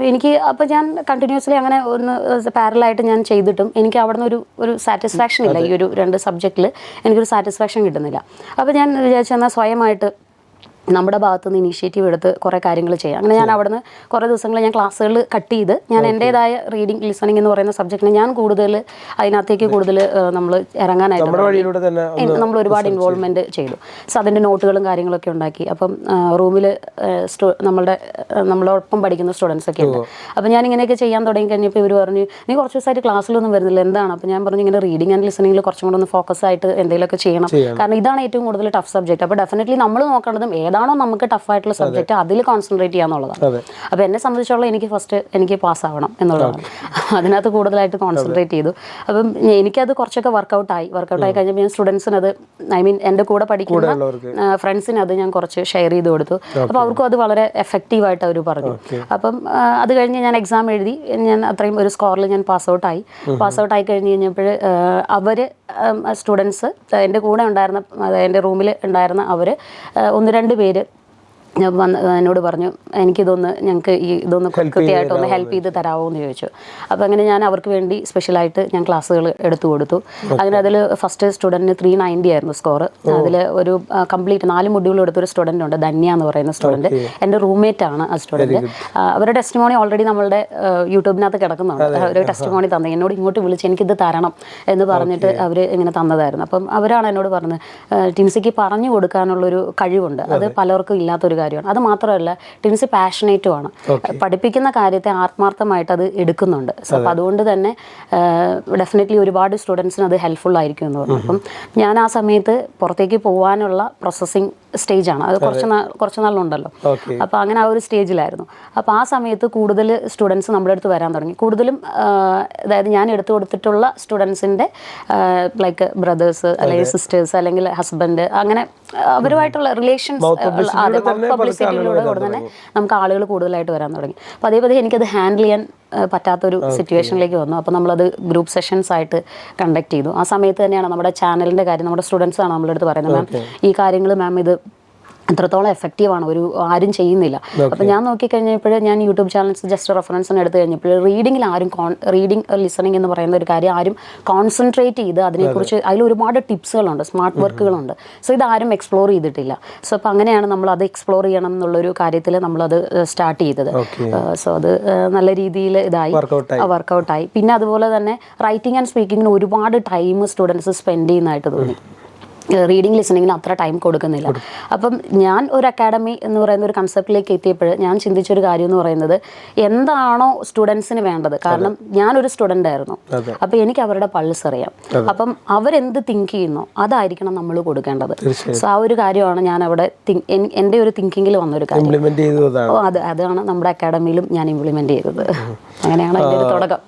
അപ്പോൾ ഞാൻ കണ്ടിന്യൂസ്ലി അങ്ങനെ ഒന്ന് പാരലായിട്ട് ഞാൻ ചെയ്തിട്ടും എനിക്ക് അവിടെ നിന്ന് ഒരു സാറ്റിസ്ഫാക്ഷൻ ഇല്ല. ഈ ഒരു 2 സബ്ജക്റ്റിൽ എനിക്കൊരു സാറ്റിസ്ഫാക്ഷൻ കിട്ടുന്നില്ല. അപ്പോൾ ഞാൻ വിചാരിച്ചു എന്നാൽ സ്വയമായിട്ട് നമ്മുടെ ഭാഗത്തുനിന്ന് ഇനീഷ്യേറ്റീവ് എടുത്ത് കുറേ കാര്യങ്ങൾ ചെയ്യാം. അങ്ങനെ ഞാൻ അവിടുന്ന് കുറേ ദിവസങ്ങൾ ഞാൻ ക്ലാസ്സുകൾ കട്ട് ചെയ്ത് ഞാൻ എൻ്റേതായ റീഡിങ് ലിസണിങ് എന്ന് പറയുന്ന സബ്ജക്റ്റിന് ഞാൻ കൂടുതൽ അതിനകത്തേക്ക് കൂടുതൽ നമ്മൾ ഇറങ്ങാനായിട്ട് നമ്മൾ ഒരുപാട് ഇൻവോൾവ്മെൻറ്റ് ചെയ്തു. സോ അതിൻ്റെ നോട്ടുകളും കാര്യങ്ങളൊക്കെ ഉണ്ടാക്കി. അപ്പം റൂമിൽ നമ്മളോടൊപ്പം പഠിക്കുന്ന സ്റ്റുഡൻസ് ഒക്കെ ഉണ്ട്. അപ്പം ഞാൻ ഇങ്ങനെയൊക്കെ ചെയ്യാൻ തുടങ്ങി കഴിഞ്ഞപ്പോൾ ഇവർ പറഞ്ഞു നീ കുറച്ച് ദിവസമായിട്ട് ക്ലാസ്സിലൊന്നും വരുന്നില്ല, എന്താണ്? അപ്പം ഞാൻ പറഞ്ഞു ഇങ്ങനെ റീഡിങ് ആൻഡ് ലിസണിങ്ങിൽ കുറച്ചും കൂടെ ഒന്ന് ഫോക്കസ് ആയിട്ട് എന്തെങ്കിലുമൊക്കെ ചെയ്യണം, കാരണം ഇതാണ് ഏറ്റവും കൂടുതൽ ടഫ് സബ്ജക്റ്റ്. അപ്പോൾ ഡെഫിനറ്റ്ലി നമ്മൾ നോക്കേണ്ടതും ഏതാണോ നമുക്ക് ടഫായിട്ടുള്ള സബ്ജക്റ്റ് അതിൽ കോൺസെൻട്രേറ്റ് ചെയ്യാന്നുള്ളതാണ്. അപ്പോൾ എന്നെ സംബന്ധിച്ചുള്ള എനിക്ക് ഫസ്റ്റ് എനിക്ക് പാസ്സാവണം എന്നുള്ളതാണ്. അതിനകത്ത് കൂടുതലായിട്ട് കോൺസെൻട്രേറ്റ് ചെയ്തു. അപ്പം എനിക്കത് കുറച്ചൊക്കെ വർക്കൗട്ടായി കഴിഞ്ഞപ്പോൾ ഞാൻ സ്റ്റുഡൻസിന് അത് എൻ്റെ കൂടെ പഠിക്കുന്ന ഫ്രണ്ട്സിന് അത് ഞാൻ കുറച്ച് ഷെയർ ചെയ്ത് കൊടുത്തു. അപ്പോൾ അവർക്കും അത് വളരെ എഫക്റ്റീവായിട്ട് അവർ പറഞ്ഞു. അപ്പം അത് കഴിഞ്ഞ് ഞാൻ എക്സാം എഴുതി. ഞാൻ അത്രയും ഒരു സ്കോറിൽ ഞാൻ പാസ് ഔട്ടായി കഴിഞ്ഞ് കഴിഞ്ഞപ്പോൾ അവർ സ്റ്റുഡൻസ് എൻ്റെ കൂടെ ഉണ്ടായിരുന്ന എൻ്റെ റൂമിൽ ഉണ്ടായിരുന്ന അവർ 1-2 പേര് എന്നോട് പറഞ്ഞു ഞങ്ങൾക്ക് ഇതൊന്ന് കൃത്യമായിട്ടൊന്ന് ഹെൽപ്പ് ചെയ്ത് തരാമോ എന്ന് ചോദിച്ചു. അപ്പോൾ അങ്ങനെ ഞാൻ അവർക്ക് വേണ്ടി സ്പെഷ്യലായിട്ട് ഞാൻ ക്ലാസ്സുകൾ എടുത്തു കൊടുത്തു. അങ്ങനെ അതിൽ ഫസ്റ്റ് സ്റ്റുഡൻറ്റിന് 390 ആയിരുന്നു സ്കോർ. അതിൽ ഒരു കംപ്ലീറ്റ് 4 മൊഡ്യൂൾ എടുത്തൊരു സ്റ്റുഡൻ്റ് ഉണ്ട്, ധന്യ എന്ന് പറയുന്ന സ്റ്റുഡൻറ്റ്. എൻ്റെ റൂംമേറ്റ് ആണ് ആ സ്റ്റുഡൻറ്റ്. അവരുടെ ടെസ്റ്റിമോണി ഓൾറെഡി നമ്മളുടെ യൂട്യൂബിനകത്ത് കിടക്കുന്നുണ്ട്. ഒരു ടെസ്റ്റിമോണി തന്നെ എന്നോട് ഇങ്ങോട്ട് വിളിച്ച് എനിക്കിത് തരണം എന്ന് പറഞ്ഞിട്ട് അവർ ഇങ്ങനെ തന്നതായിരുന്നു. അപ്പം അവരാണ് എന്നോട് പറഞ്ഞത് ടിൻസിക്ക് പറഞ്ഞു കൊടുക്കാനുള്ളൊരു കഴിവുണ്ട്, അത് പലർക്കും ഇല്ലാത്തൊരു കാര്യമാണ്. അത് മാത്രമല്ല ടിൻസി പാഷനേറ്റുമാണ്, പഠിപ്പിക്കുന്ന കാര്യത്തെ ആത്മാർത്ഥമായിട്ട് അത് എടുക്കുന്നുണ്ട്. സോ അപ്പോൾ അതുകൊണ്ട് തന്നെ ഡെഫിനറ്റ്ലി ഒരുപാട് സ്റ്റുഡൻസിന് അത് ഹെൽപ്ഫുൾ ആയിരിക്കും എന്ന് പറഞ്ഞു. അപ്പം ഞാൻ ആ സമയത്ത് പുറത്തേക്ക് പോകാനുള്ള പ്രോസസ്സിങ് സ്റ്റേജാണ്, അത് കുറച്ച് നാളുണ്ടല്ലോ. അപ്പോൾ അങ്ങനെ ആ ഒരു സ്റ്റേജിലായിരുന്നു. അപ്പോൾ ആ സമയത്ത് കൂടുതൽ സ്റ്റുഡൻസ് നമ്മുടെ അടുത്ത് വരാൻ തുടങ്ങി. കൂടുതലും അതായത് ഞാൻ എടുത്തു കൊടുത്തിട്ടുള്ള സ്റ്റുഡൻസിൻ്റെ ലൈക്ക് ബ്രദേഴ്സ് അല്ലെങ്കിൽ സിസ്റ്റേഴ്സ് അല്ലെങ്കിൽ ഹസ്ബൻഡ്, അങ്ങനെ അവരുമായിട്ടുള്ള റിലേഷൻസ് പബ്ലിസിറ്റിയിലൂടെ കൂടെ തന്നെ നമുക്ക് ആളുകൾ കൂടുതലായിട്ട് വരാൻ തുടങ്ങി. അപ്പോൾ അതേപോലെ എനിക്കത് ഹാൻഡിൽ ചെയ്യാൻ പറ്റാത്തൊരു സിറ്റുവേഷനിലേക്ക് വന്നു. അപ്പോൾ നമ്മളത് ഗ്രൂപ്പ് സെഷൻസ് ആയിട്ട് കണ്ടക്ട് ചെയ്തു. ആ സമയത്ത് തന്നെയാണ് നമ്മുടെ ചാനലിൻ്റെ കാര്യം നമ്മുടെ സ്റ്റുഡൻസാണ് നമ്മുടെ അടുത്ത് പറയുന്നത്, മാം ഈ കാര്യങ്ങൾ മാം ഇത് എത്രത്തോളം എഫക്റ്റീവാണ്, ആരും ചെയ്യുന്നില്ല. അപ്പോൾ ഞാൻ നോക്കിക്കഴിഞ്ഞപ്പോൾ ഞാൻ യൂട്യൂബ് ചാനൽസ് ജസ്റ്റ് റെഫറൻസിന് എടുത്തു കഴിഞ്ഞപ്പോൾ റീഡിങ്ങിൽ ആരും റീഡിങ് ലിസണിങ് എന്ന് പറയുന്ന ഒരു കാര്യം ആരും കോൺസെൻട്രേറ്റ് ചെയ്ത് അതിനെക്കുറിച്ച് അതിൽ ഒരുപാട് ടിപ്സുകളുണ്ട്, സ്മാർട്ട് വർക്കുകളുണ്ട്. സോ ഇതാരും എക്സ്പ്ലോർ ചെയ്തിട്ടില്ല. സോ അപ്പോൾ അങ്ങനെയാണ് നമ്മളത് എക്സ്പ്ലോർ ചെയ്യണം എന്നുള്ളൊരു കാര്യത്തിൽ നമ്മളത് സ്റ്റാർട്ട് ചെയ്തത്. സോ അത് നല്ല രീതിയിൽ വർക്കൗട്ടായി. പിന്നെ അതുപോലെ തന്നെ റൈറ്റിംഗ് ആൻഡ് സ്പീക്കിങ്ങിന് ഒരുപാട് ടൈം സ്റ്റുഡൻസ് സ്പെൻഡ് ചെയ്യുന്നതായിട്ട് തോന്നി. റീഡിങ് ലിസണിങ്ങിന് അത്ര ടൈം കൊടുക്കുന്നില്ല. അപ്പം ഞാൻ ഒരു അക്കാഡമി എന്ന് പറയുന്ന ഒരു കൺസെപ്റ്റിലേക്ക് എത്തിയപ്പോൾ ഞാൻ ചിന്തിച്ചൊരു കാര്യം എന്ന് പറയുന്നത് എന്താണോ സ്റ്റുഡൻസിന് വേണ്ടത്. കാരണം ഞാനൊരു സ്റ്റുഡൻ്റ് ആയിരുന്നു, അപ്പോൾ എനിക്ക് അവരുടെ പൾസ് അറിയാം. അപ്പം അവരെന്ത് തിങ്ക് ചെയ്യുന്നോ അതായിരിക്കണം നമ്മൾ കൊടുക്കേണ്ടത്. സോ ആ ഒരു കാര്യമാണ് ഞാൻ അവിടെ എൻ്റെ ഒരു തിങ്കിങ്ങിൽ വന്നൊരു കാര്യം. അതാണ് നമ്മുടെ അക്കാഡമിയിലും ഞാൻ ഇംപ്ലിമെൻ്റ് ചെയ്തത്. അങ്ങനെയാണ് അതിൻ്റെ ഒരു തുടക്കം.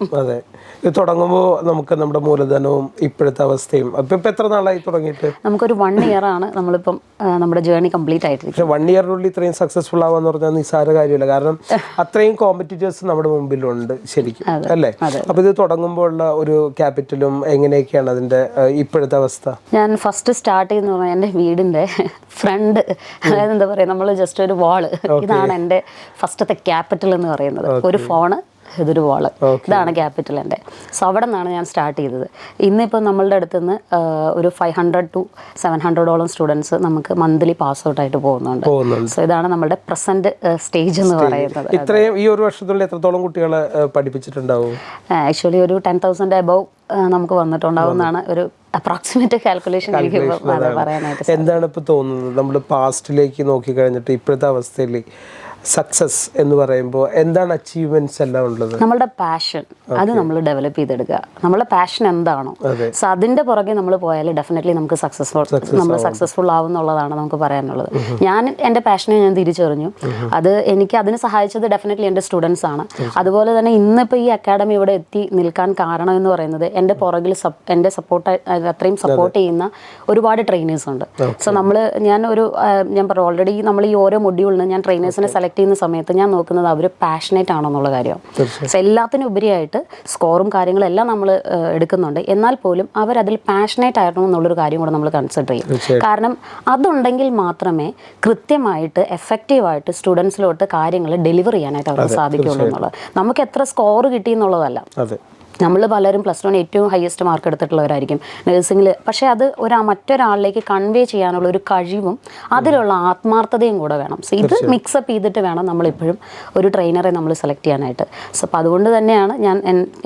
ഇത് തുടങ്ങുമ്പോൾ നമുക്ക് നമ്മുടെ മൂലധനവും ഇപ്പോഴത്തെ അവസ്ഥയും ഇപ്പം എത്ര നാളായി തുടങ്ങിയിട്ട്? നമുക്കൊരു 1 year ആണ് നമ്മളിപ്പം നമ്മുടെ ജേർണി കംപ്ലീറ്റ് ആയിട്ടിരിക്കും. പക്ഷേ 1 yearനുള്ളിൽ ഇത്രയും സക്സസ്ഫുൾ ആവാന്ന് പറഞ്ഞാൽ നിസ്സാര കാര്യമല്ല. കാരണം അത്രയും കോമ്പറ്റീറ്റേഴ്സ് നമ്മുടെ മുമ്പിലുണ്ട് ശരിക്കും, അല്ലേ? അപ്പോൾ ഇത് തുടങ്ങുമ്പോൾ ഉള്ള ഒരു ക്യാപിറ്റലും എങ്ങനെയൊക്കെയാണ് അതിൻ്റെ ഇപ്പോഴത്തെ അവസ്ഥ? ഞാൻ ഫസ്റ്റ് സ്റ്റാർട്ട് ചെയ്യുന്ന പറഞ്ഞാൽ എൻ്റെ വീടിൻ്റെ ഫ്രണ്ട്, അതായത് എന്താ പറയുക, നമ്മൾ ജസ്റ്റ് ഒരു വാള്, ഇതാണ് എൻ്റെ ഫസ്റ്റത്തെ ക്യാപിറ്റൽ എന്ന് പറയുന്നത്. ഒരു ഫോണ്, ഇതൊരു വാള്, ഇതാണ് ക്യാപിറ്റൽ എൻ്റെ. സോ അവിടെ നിന്നാണ് ഞാൻ സ്റ്റാർട്ട് ചെയ്തത്. ഇന്നിപ്പോൾ നമ്മളുടെ അടുത്ത് നിന്ന് ഒരു 500 to 700 സ്റ്റുഡൻസ് നമുക്ക് മന്ത്ലി പാസ് ഔട്ട് ആയിട്ട് പോകുന്നുണ്ട്. സോ ഇതാണ് നമ്മുടെ പ്രസന്റ് സ്റ്റേജ് എന്ന് പറയുന്നത്. ഇത്രയും ഈ ഒരു വർഷത്തിനുള്ളിൽ എത്രത്തോളം കുട്ടികളെ പഠിപ്പിച്ചിട്ടുണ്ടാവും? ആക്ച്വലി ഒരു 10,000 above നമുക്ക് വന്നിട്ടുണ്ടാവുന്നതാണ് ഒരു അപ്രോക്സിമേറ്റ് കാൽക്കുലേഷൻ എനിക്ക് പറയാനായിട്ട്. എന്താണ് ഇപ്പോൾ തോന്നുന്നത് നമ്മൾ പാസ്റ്റിലേക്ക് നോക്കി കഴിഞ്ഞിട്ട് ഇപ്പോഴത്തെ അവസ്ഥയിൽ സക്സസ് എന്ന് പറയുമ്പോൾ എന്താണ് അച്ചീവ്മെന്റ്സ് എല്ലാം ഉള്ളത്? നമ്മളുടെ പാഷൻ അത് നമ്മൾ ഡെവലപ്പ് ചെയ്തെടുക്കുക. നമ്മളുടെ പാഷൻ എന്താണോ സോ അതിന്റെ പുറകെ നമ്മൾ പോയാൽ ഡെഫിനറ്റ്ലി നമുക്ക് സക്സസ്ഫുൾ ആവും എന്നുള്ളതാണ് നമുക്ക് പറയാനുള്ളത്. ഞാൻ എൻ്റെ പാഷനെ ഞാൻ തിരിച്ചറിഞ്ഞു. അത് എനിക്ക് അതിന് സഹായിച്ചത് ഡെഫിനറ്റ്ലി എൻ്റെ സ്റ്റുഡൻസ് ആണ്. അതുപോലെ തന്നെ ഇന്നിപ്പോൾ ഈ അക്കാഡമി ഇവിടെ എത്തി നിൽക്കാൻ കാരണം എന്ന് പറയുന്നത് എൻ്റെ പുറകിൽ എൻ്റെ അത്രയും സപ്പോർട്ട് ചെയ്യുന്ന ഒരുപാട് ട്രെയിനേഴ്സ് ഉണ്ട്. സോ ഞാൻ പറഞ്ഞു ഓൾറെഡി നമ്മൾ ഈ ഓരോ മൊഡ്യൂളിന് ഞാൻ ട്രെയിനേഴ്സിനെ സെലക്ട് ചെയ്യുന്ന സമയത്ത് ഞാൻ നോക്കുന്നത് അവർ പാഷനേറ്റ് ആണോ എന്നുള്ള കാര്യമാണ്. സോ എല്ലാത്തിനും ഉപരിയായിട്ട് സ്കോറും കാര്യങ്ങളെല്ലാം നമ്മൾ എടുക്കുന്നുണ്ട്, എന്നാൽ പോലും അവരതിൽ പാഷനേറ്റ് ആയിരുന്നു എന്നുള്ളൊരു കാര്യം കൂടെ നമ്മൾ കൺസിഡർ ചെയ്യും. കാരണം അതുണ്ടെങ്കിൽ മാത്രമേ കൃത്യമായിട്ട് എഫക്റ്റീവായിട്ട് സ്റ്റുഡൻസിലോട്ട് കാര്യങ്ങൾ ഡെലിവർ ചെയ്യാനായിട്ട് അവർക്ക് സാധിക്കുള്ളൂ എന്നുള്ളത്. നമുക്ക് എത്ര സ്കോർ കിട്ടി എന്നുള്ളതല്ല, നമ്മൾ പലരും +1 ഏറ്റവും ഹയസ്റ്റ് മാർക്ക് എടുത്തിട്ടുള്ളവരായിരിക്കും നഴ്സിംഗിൽ. പക്ഷേ അത് മറ്റൊരാളിലേക്ക് കൺവേ ചെയ്യാനുള്ള ഒരു കഴിവും അതിലുള്ള ആത്മാർത്ഥതയും കൂടെ വേണം. സോ ഇത് മിക്സപ്പ് ചെയ്തിട്ട് വേണം നമ്മളിപ്പോഴും ഒരു ട്രെയിനറെ നമ്മൾ സെലക്ട് ചെയ്യാനായിട്ട്. സോ അപ്പോൾ അതുകൊണ്ട് തന്നെയാണ്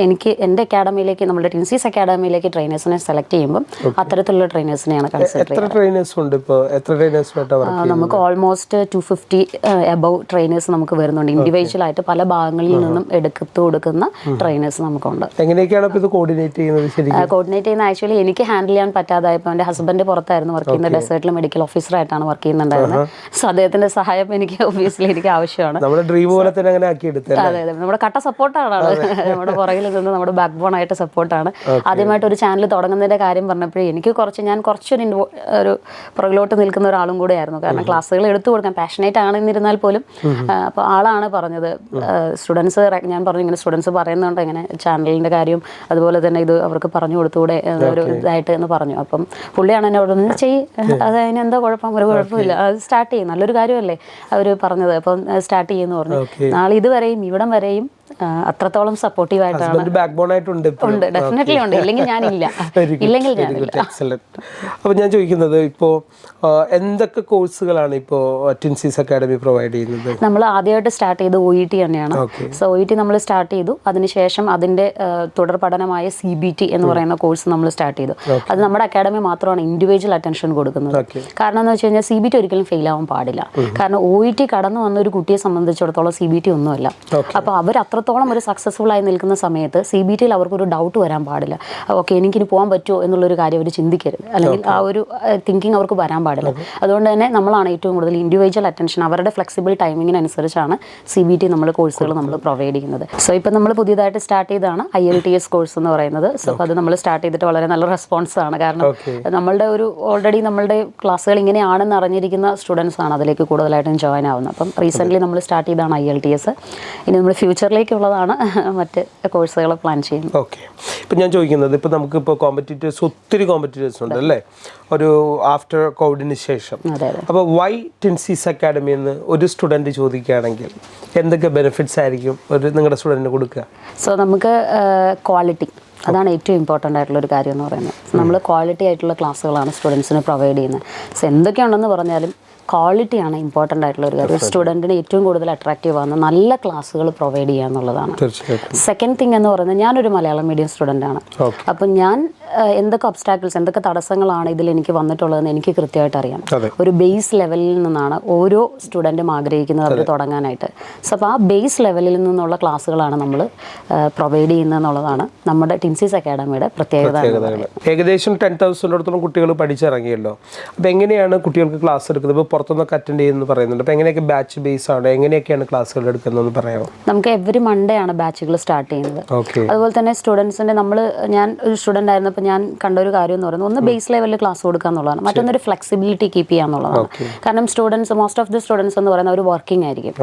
എനിക്ക് എൻ്റെ അക്കാഡമിയിലേക്ക്, നമ്മുടെ ടിൻസീസ് അക്കാഡമിയിലേക്ക് ട്രെയിനേഴ്സിനെ സെലക്ട് ചെയ്യുമ്പോൾ അത്തരത്തിലുള്ള ട്രെയിനേഴ്സിനെയാണ് കൺസിഡർ ചെയ്യുന്നത്. നമുക്ക് ഓൾമോസ്റ്റ് 250 എബവ് ട്രെയിനേഴ്സ് നമുക്ക് വരുന്നുണ്ട്. ഇൻഡിവിജ്വലായിട്ട് പല ഭാഗങ്ങളിൽ നിന്നും എടുത്തു കൊടുക്കുന്ന ട്രെയിനേഴ്സ് നമുക്കുണ്ട്. എങ്ങനെയൊക്കെയാണ് ഇത് കോർഡിനേറ്റ് ചെയ്യുന്നത്? ആക്ച്വലി എനിക്ക് ഹാൻഡിൽ ചെയ്യാൻ പറ്റാതായപ്പോൾ എൻ്റെ ഹസ്ബൻഡ് പുറത്തായിരുന്നു വർക്ക് ചെയ്യുന്നത്. ഡെസേർട്ടിൽ മെഡിക്കൽ ഓഫീസറായിട്ടാണ് വർക്ക് ചെയ്യുന്നുണ്ടായിരുന്നത്. സോ അദ്ദേഹത്തിന്റെ സഹായം എനിക്ക് ആവശ്യമാണ്. അതെ, നമ്മുടെ കട്ട സപ്പോർട്ടാണ് ആള്. നമ്മുടെ പുറകിൽ നിന്ന് നമ്മുടെ ബാക്ക് ബോൺ ആയിട്ട് സപ്പോർട്ടാണ്. ആദ്യമായിട്ട് ഒരു ചാനൽ തുടങ്ങുന്നതിന്റെ കാര്യം പറഞ്ഞപ്പോഴേ ഞാൻ കുറച്ചൊരു പുറകിലോട്ട് നിൽക്കുന്ന ഒരാളും കൂടെ ആയിരുന്നു. കാരണം ക്ലാസ്സുകൾ എടുത്തു കൊടുക്കാൻ പാഷനേറ്റ് ആണെന്നിരുന്നാൽ പോലും അപ്പോൾ ആളാണ് പറഞ്ഞത്, സ്റ്റുഡൻസ്, ഞാൻ പറഞ്ഞു ഇങ്ങനെ സ്റ്റുഡൻസ് പറയുന്നുണ്ട് ഇങ്ങനെ ചാനലിൻ്റെ കാര്യം, അതുപോലെ തന്നെ ഇത് അവർക്ക് പറഞ്ഞു കൊടുത്തുകൂടെ ഒരു ഇതായിട്ട് എന്ന് പറഞ്ഞു. അപ്പം പുള്ളിയാണ് എന്നെ അവിടെ നിന്ന് അത് അതിനെന്താ കുഴപ്പം, ഒരു കുഴപ്പമില്ല, അത് സ്റ്റാർട്ട് ചെയ്യും, നല്ലൊരു കാര്യമല്ലേ അവർ പറഞ്ഞത്, അപ്പം സ്റ്റാർട്ട് ചെയ്യുമെന്ന് പറഞ്ഞു. നാളെ ഇതുവരെയും ഇവിടം വരെയും അത്രത്തോളം സപ്പോർട്ടീവായിട്ടാണ്. ഉണ്ട്, ഡെഫിനറ്റ്ലി ഉണ്ട്. ഇല്ലെങ്കിൽ ഞാനില്ല. അപ്പോൾ ഞാൻ ചോദിക്കുന്നത്, ഇപ്പോൾ എന്തൊക്കെ കോഴ്സുകളാണ് ഇപ്പോൾ ടിൻസീസ് അക്കാഡമി പ്രൊവൈഡ് ചെയ്യുന്നത്? നമ്മൾ ആദ്യമായിട്ട് സ്റ്റാർട്ട് ചെയ്ത് OET തന്നെയാണ്. സോ OET നമ്മൾ സ്റ്റാർട്ട് ചെയ്തു. അതിനുശേഷം അതിൻ്റെ തുടർ പഠനമായ CBT എന്ന് പറയുന്ന കോഴ്സ് നമ്മൾ സ്റ്റാർട്ട് ചെയ്തു. അത് നമ്മുടെ അക്കാഡമി മാത്രമാണ് ഇൻഡിവിജ്വൽ അറ്റൻഷൻ കൊടുക്കുന്നത്. കാരണം എന്ന് വെച്ച് കഴിഞ്ഞാൽ CBT ഒരിക്കലും ഫെയിൽ ആവാൻ പാടില്ല. കാരണം OET കടന്നു വന്ന ഒരു കുട്ടിയെ സംബന്ധിച്ചിടത്തോളം CBT ഒന്നുമല്ല. അപ്പോൾ അവർ അത്രത്തോളം ഒരു സക്സസ്ഫുൾ ആയി നിൽക്കുന്ന സമയത്ത് CBTയിൽ അവർക്കൊരു ഡൗട്ട് വരാൻ പാടില്ല. ഓക്കെ, എനിക്കിനി പോകാൻ പറ്റുമോ എന്നുള്ളൊരു കാര്യം അവർ ചിന്തിക്കരുത്, അല്ലെങ്കിൽ ആ ഒരു തിങ്കിങ് അവർക്ക് വരാൻ പാടില്ല. അതുകൊണ്ട് തന്നെ നമ്മളാണ് ഏറ്റവും കൂടുതൽ ഇൻഡിവിജ്വൽ അറ്റൻഷൻ, അവരുടെ ഫ്ലെക്സിബിൾ ടൈമിങ്ങിനനുസരിച്ചാണ് CBT നമ്മൾ കോഴ്സുകൾ നമ്മൾ പ്രൊവൈഡ് ചെയ്യുന്നത്. സോ ഇപ്പം നമ്മൾ പുതിയതായിട്ട് സ്റ്റാർട്ട് ചെയ്തതാണ് IELTS കോഴ്സ് എന്ന് പറയുന്നത്. സോ അത് നമ്മൾ സ്റ്റാർട്ട് ചെയ്തിട്ട് വളരെ നല്ല റെസ്പോൺസ് ആണ്. കാരണം നമ്മളുടെ ഓൾറെഡി നമ്മളുടെ ക്ലാസ്സുകൾ ഇങ്ങനെയാണെന്ന് അറിഞ്ഞിരിക്കുന്ന സ്റ്റുഡൻസ് ആണ് അതിലേക്ക് കൂടുതലായിട്ടും ജോയിൻ ആവുന്നത്. അപ്പം റീസെൻ്റ്ലി നമ്മൾ സ്റ്റാർട്ട് ചെയ്തതാണ് IELTS. ഇനി നമ്മൾ ഫ്യൂച്ചറിലേക്കുള്ളതാണ് മറ്റ് കോഴ്സുകൾ പ്ലാൻ ചെയ്യുന്നത്. ഓക്കെ, ഇപ്പം ഞാൻ ചോദിക്കുന്നത്, ഇപ്പോൾ നമുക്കിപ്പോൾ ഒത്തിരി കോമ്പറ്റീറ്റേഴ്സ് ഉണ്ട് അല്ലേ, ഒരു ആഫ്റ്റർ കോവിഡിന് ശേഷം. അപ്പോൾ വൈ ടിൻസീസ് അക്കാഡമി എന്ന് ഒരു സ്റ്റുഡൻറ്റ് ചോദിക്കുകയാണെങ്കിൽ എന്തൊക്കെ ബെനിഫിറ്റ്സ് ആയിരിക്കും നിങ്ങളുടെ സ്റ്റുഡൻറ്റിന് കൊടുക്കുക? സോ നമുക്ക് ക്വാളിറ്റി, അതാണ് ഏറ്റവും ഇമ്പോർട്ടൻ്റ് ആയിട്ടുള്ള ഒരു കാര്യം എന്ന് പറയുന്നത്. നമ്മൾ ക്വാളിറ്റി ആയിട്ടുള്ള ക്ലാസ്സുകളാണ് സ്റ്റുഡൻസിന് പ്രൊവൈഡ് ചെയ്യുന്നത്. സോ എന്തൊക്കെയുണ്ടെന്ന് പറഞ്ഞാലും ക്വാളിറ്റിയാണ് ഇമ്പോർട്ടൻ്റ് ആയിട്ടുള്ള ഒരു കാര്യം. സ്റ്റുഡൻറ്റിന് ഏറ്റവും കൂടുതൽ അട്രാക്റ്റീവ് ആകുന്ന നല്ല ക്ലാസ്സുകൾ പ്രൊവൈഡ് ചെയ്യുക എന്നുള്ളതാണ്. സെക്കൻഡ് തിങ് എന്ന് പറയുന്നത്, ഞാനൊരു മലയാളം മീഡിയം സ്റ്റുഡൻ്റ് ആണ്. അപ്പം ഞാൻ എന്തൊക്കെ ഒബ്സ്റ്റാക്കിൾസ്, എന്തൊക്കെ തടസ്സങ്ങളാണ് ഇതിൽ എനിക്ക് വന്നിട്ടുള്ളതെന്ന് എനിക്ക് കൃത്യമായിട്ട് അറിയാം. ഒരു ബേസ് ലെവലിൽ നിന്നാണ് ഓരോ സ്റ്റുഡൻറ്റും ആഗ്രഹിക്കുന്നത് അവർ തുടങ്ങാനായിട്ട്. സോ അപ്പോൾ ആ ബേസ് ലെവലിൽ നിന്നുള്ള ക്ലാസ്സുകളാണ് നമ്മൾ പ്രൊവൈഡ് ചെയ്യുന്നത് എന്നുള്ളതാണ് നമ്മുടെ ടിൻസീസ് അക്കാഡമിയുടെ പ്രത്യേകത. ഏകദേശം 10,000 കുട്ടികൾ പഠിച്ചിറങ്ങിയല്ലോ. അപ്പോൾ എങ്ങനെയാണ് കുട്ടികൾക്ക് ക്ലാസ് എടുക്കുന്നത്? ഇപ്പോൾ പുറത്തുനിന്നൊക്കെ അറ്റൻഡ് ചെയ്യുമെന്ന് പറയുന്നുണ്ട്. അപ്പോൾ എങ്ങനെയൊക്കെ ബാച്ച് ബേസ് ആണ്, എങ്ങനെയൊക്കെയാണ് ക്ലാസ്സുകൾ എടുക്കുന്നതെന്ന് പറയാമോ? നമുക്ക് എവറി മൺഡേ ആണ് ബാച്ചുകൾ സ്റ്റാർട്ട് ചെയ്യുന്നത്. അതുപോലെ തന്നെ സ്റ്റുഡൻസിൻ്റെ ഞാൻ ഒരു സ്റ്റുഡൻ്റ് ആയിരുന്നപ്പോൾ ഞാൻ കണ്ട ഒരു കാര്യം എന്ന് പറയുന്നത്, ഒന്ന് ബേസ് ലെവലിൽ ക്ലാസ് കൊടുക്കുക എന്നുള്ളതാണ്, മറ്റൊന്നൊരു ഫ്ലെക്സിബിലിറ്റി കീപ്പ് ചെയ്യുക എന്നുള്ളതാണ്. കാരണം മോസ്റ്റ് ഓഫ് ദി സ്റ്റുഡൻസ് എന്ന് പറയുന്നത് അവർ വർക്കിംഗ് ആയിരിക്കും.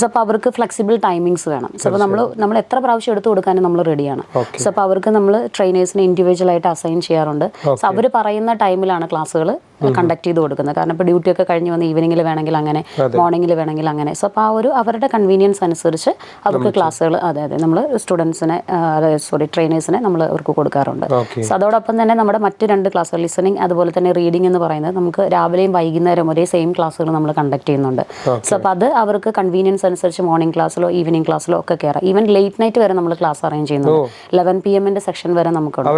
സോ അപ്പോൾ അവർക്ക് ഫ്ലെക്സിബിൾ ടൈമിങ്സ് വേണം. സോ അപ്പോൾ നമ്മൾ എത്ര പ്രാവശ്യം എടുത്തു കൊടുക്കാനും നമ്മൾ റെഡിയാണ്. സോ അപ്പോൾ അവർക്ക് നമ്മൾ ട്രെയിനേഴ്സിനെ ഇൻഡിവിജ്വലായിട്ട് അസൈൻ ചെയ്യാറുണ്ട്. സോ അവർ പറയുന്ന ടൈമിലാണ് ക്ലാസ്സുകൾ കണ്ടക്ട് ചെയ്ത് കൊടുക്കുന്നത്. കാരണം ഇപ്പോൾ ഡ്യൂട്ടി ഒക്കെ കഴിഞ്ഞ് വന്ന് ഈവനിങ്ങിൽ വേണമെങ്കിൽ അങ്ങനെ, മോർണിംഗിൽ വേണമെങ്കിൽ അങ്ങനെ. സോ അപ്പോൾ ആ ഒരു അവരുടെ കൺവീനിയൻസ് അനുസരിച്ച് അവർക്ക് ക്ലാസ്സുകൾ നമ്മൾ സ്റ്റുഡൻസിനെ ട്രെയിനേഴ്സിനെ നമ്മൾ അവർക്ക് കൊടുക്കാറുണ്ട്. സോ അതോടൊപ്പം തന്നെ നമ്മുടെ മറ്റ് 2 ക്ലാസ്സുകൾ, ലിസണിങ് അതുപോലെ തന്നെ റീഡിംഗ് എന്ന് പറയുന്നത്, നമുക്ക് രാവിലെയും വൈകുന്നേരം ഒരേ സെയിം ക്ലാസ്സുകൾ നമ്മൾ കണ്ടക്ട് ചെയ്യുന്നുണ്ട്. സോ അപ്പോൾ അത് അവർക്ക് കൺവീനിയൻസ് അനുസരിച്ച് മോർണിംഗ് ക്ലാസ്സിലോ ഈവനിങ് ക്ലാസ്സിലോ ഒക്കെ കയറാം. ഈവൻ ലേറ്റ് നൈറ്റ് വരെ നമ്മൾ ക്ലാസ് അറേഞ്ച് ചെയ്യുന്നുണ്ട്. 11 PM സെക്ഷൻ വരെ നമുക്കുണ്ട്.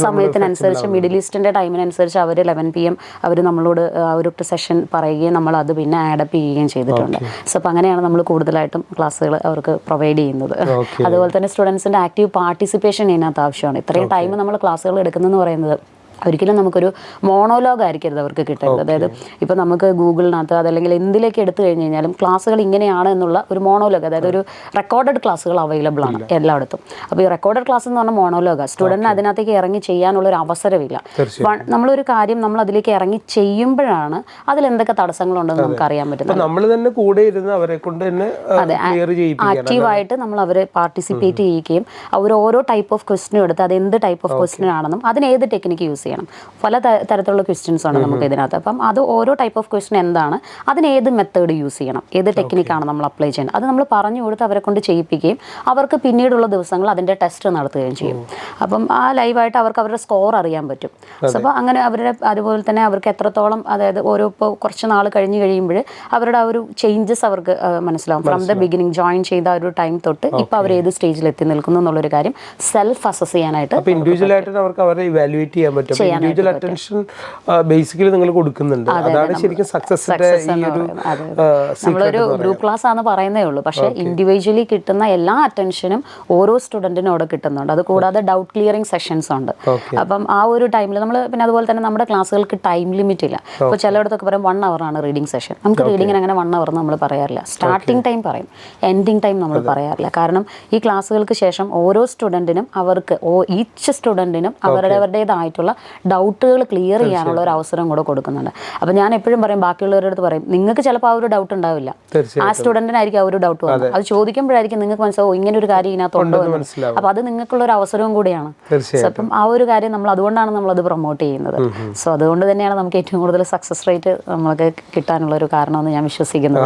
സമയത്തിനനുസരിച്ച് മിഡിൽ ഈസ്റ്റിൻ്റെ ടൈമിനനുസരിച്ച് അവർ 11 PM അവർ നമ്മളോട് ഒരു സെഷൻ പറയുകയും നമ്മൾ അത് പിന്നെ ആഡപ്പ് ചെയ്യുകയും ചെയ്തിട്ടുണ്ട്. സോ അപ്പോൾ അങ്ങനെയാണ് നമ്മൾ കൂടുതലായിട്ടും ക്ലാസ്സുകൾ അവർക്ക് പ്രൊവൈഡ് ചെയ്യുന്നത്. അതുപോലെ തന്നെ സ്റ്റുഡൻസിൻ്റെ ആക്റ്റീവ് പാർട്ടിസിപ്പേഷൻ ഇതിനകത്ത് ആവശ്യമാണ്. ഇത്രയും ടൈം നമ്മൾ ക്ലാസ്സുകൾ എടുക്കുന്നതെന്ന് പറയുന്നത് ഒരിക്കലും നമുക്കൊരു മോണോലോഗ് ആയിരിക്കരുത് അവർക്ക് കിട്ടരുത്. അതായത് ഇപ്പോൾ നമുക്ക് ഗൂഗിളിനകത്ത് അതല്ലെങ്കിൽ എന്തിലേക്ക് എടുത്തു കഴിഞ്ഞ് കഴിഞ്ഞാലും ക്ലാസ്സുകൾ ഇങ്ങനെയാണ് എന്നുള്ള ഒരു മോണോലോഗ്, അതായത് ഒരു റെക്കോർഡഡ് ക്ലാസ്സുകൾ അവൈലബിൾ ആണ് എല്ലായിടത്തും. അപ്പോൾ ഈ റെക്കോർഡഡ് ക്ലാസ് എന്ന് പറഞ്ഞാൽ മോണോലോഗാണ്. സ്റ്റുഡൻറ്റിന് അതിനകത്തേക്ക് ഇറങ്ങി ചെയ്യാനുള്ള ഒരു അവസരമില്ല. നമ്മളൊരു കാര്യം നമ്മൾ അതിലേക്ക് ഇറങ്ങി ചെയ്യുമ്പോഴാണ് അതിലെന്തൊക്കെ തടസ്സങ്ങളുണ്ടെന്ന് നമുക്ക് അറിയാൻ പറ്റുന്നത്. നമ്മൾ തന്നെ കൂടെ ഇരുന്ന് അവരെ കൊണ്ട് തന്നെ ആക്റ്റീവായിട്ട് നമ്മൾ അവരെ പാർട്ടിസിപ്പേറ്റ് ചെയ്യുകയും അവർ ഓരോ ടൈപ്പ് ഓഫ് ക്വസ്റ്റ്യനും എടുത്ത് അത് എന്ത് ടൈപ്പ് ഓഫ് ക്വസ്റ്റ്യൻ ആണെന്നും അതിന് ഏത് ടെക്നിക്ക് യൂസ് ചെയ്യണം. പല തരത്തിലുള്ള ക്വസ്റ്റ്യൻസ് ആണ് നമുക്ക് ഇതിനകത്ത്. അപ്പം അത് ഓരോ ടൈപ്പ് ഓഫ് ക്വസ്റ്റ്യൻ എന്താണ്, അതിന് ഏത് മെത്തേഡ് യൂസ് ചെയ്യണം, ഏത് ടെക്നിക്കാണ് നമ്മൾ അപ്ലൈ ചെയ്യുന്നത്, അത് നമ്മൾ പറഞ്ഞു കൊടുത്ത് അവരെ കൊണ്ട് ചെയ്യിപ്പിക്കുകയും അവർക്ക് പിന്നീടുള്ള ദിവസങ്ങൾ അതിൻ്റെ ടെസ്റ്റ് നടത്തുകയും ചെയ്യും. അപ്പം ആ ലൈവായിട്ട് അവർക്ക് അവരുടെ സ്കോർ അറിയാൻ പറ്റും. അപ്പോൾ അങ്ങനെ അവരുടെ അതുപോലെ തന്നെ അവർക്ക് എത്രത്തോളം, അതായത് ഓരോ ഇപ്പോൾ കുറച്ച് നാൾ കഴിയുമ്പോൾ അവരുടെ ആ ഒരു ചേഞ്ചസ് അവർക്ക് മനസ്സിലാവും. ഫ്രം ദ ബിഗിനിങ് ജോയിൻ ചെയ്ത ഒരു ടൈം തൊട്ട് ഇപ്പോൾ അവർ ഏത് സ്റ്റേജിൽ എത്തി നിൽക്കുന്നു എന്നുള്ളൊരു കാര്യം സെൽഫ് അസസ് ചെയ്യാനായിട്ട് ഇൻഡിവിജ്വൽ ആയിട്ട് അവർക്ക് അവരെ ഇവാലുവേറ്റ് ചെയ്യാൻ പറ്റും. ഇൻഡിവിജ്വൽ അറ്റൻഷൻ ബേസിക്കലി നിങ്ങൾ കൊടുക്കുന്നുണ്ട്. അതാണ് ശരിക്കും സക്സസിന്റെ ഈ ഒരു നമ്മളൊരു ഗ്രൂപ്പ് ക്ലാസ് ആണെന്ന് പറയുന്നേ ഉള്ളൂ. പക്ഷേ ഇൻഡിവിജ്വലി കിട്ടുന്ന എല്ലാ അറ്റൻഷനും ഓരോ സ്റ്റുഡൻറ്റിനും അവിടെ കിട്ടുന്നുണ്ട്. അത് കൂടാതെ ഡൗട്ട് ക്ലിയറിംഗ് സെഷൻസ് ഉണ്ട്. അപ്പം ആ ഒരു ടൈമിൽ നമ്മൾ പിന്നെ അതുപോലെ തന്നെ നമ്മുടെ ക്ലാസ്സുകൾക്ക് ടൈം ലിമിറ്റ് ഇല്ല. ഇപ്പോൾ ചിലയിടത്തൊക്കെ പറയും 1 hour ആണ് റീഡിംഗ് സെഷൻ. നമുക്ക് റീഡിങ്ങിന് അങ്ങനെ 1 hour നമ്മൾ പറയാറില്ല. സ്റ്റാർട്ടിംഗ് ടൈം പറയും, എൻഡിങ് ടൈം നമ്മൾ പറയാറില്ല. കാരണം ഈ ക്ലാസ്സുകൾക്ക് ശേഷം ഓരോ സ്റ്റുഡൻറ്റിനും അവർക്ക് ഈച്ച് സ്റ്റുഡൻറ്റിനും അവരുടേതായിട്ടുള്ള ഡൗട്ടുകൾ ക്ലിയർ ചെയ്യാനുള്ള ഒരു അവസരം കൂടെ കൊടുക്കുന്നുണ്ട്. അപ്പം ഞാൻ എപ്പോഴും പറയും, ബാക്കിയുള്ളവരുടെ അടുത്ത് പറയും, നിങ്ങൾക്ക് ചിലപ്പോൾ ആ ഒരു ഡൗട്ട് ഉണ്ടാവില്ല, ആ സ്റ്റുഡൻറ്റിനായിരിക്കും ആ ഒരു ഡൗട്ട് വന്നത്. അത് ചോദിക്കുമ്പോഴായിരിക്കും നിങ്ങൾക്ക് മനസ്സിലാവും ഇങ്ങനെ ഒരു കാര്യം ഇതിനകത്തുണ്ടോ എന്ന്. അപ്പോൾ അത് നിങ്ങൾക്കുള്ള ഒരു അവസരവും കൂടിയാണ്. അപ്പം ആ ഒരു കാര്യം നമ്മൾ അതുകൊണ്ടാണ് നമ്മളത് പ്രൊമോട്ട് ചെയ്യുന്നത്. സോ അതുകൊണ്ട് തന്നെയാണ് നമുക്ക് ഏറ്റവും കൂടുതൽ സക്സസ് റേറ്റ് നമുക്ക് കിട്ടാനുള്ള ഒരു കാരണമെന്ന് ഞാൻ വിശ്വസിക്കുന്നത്.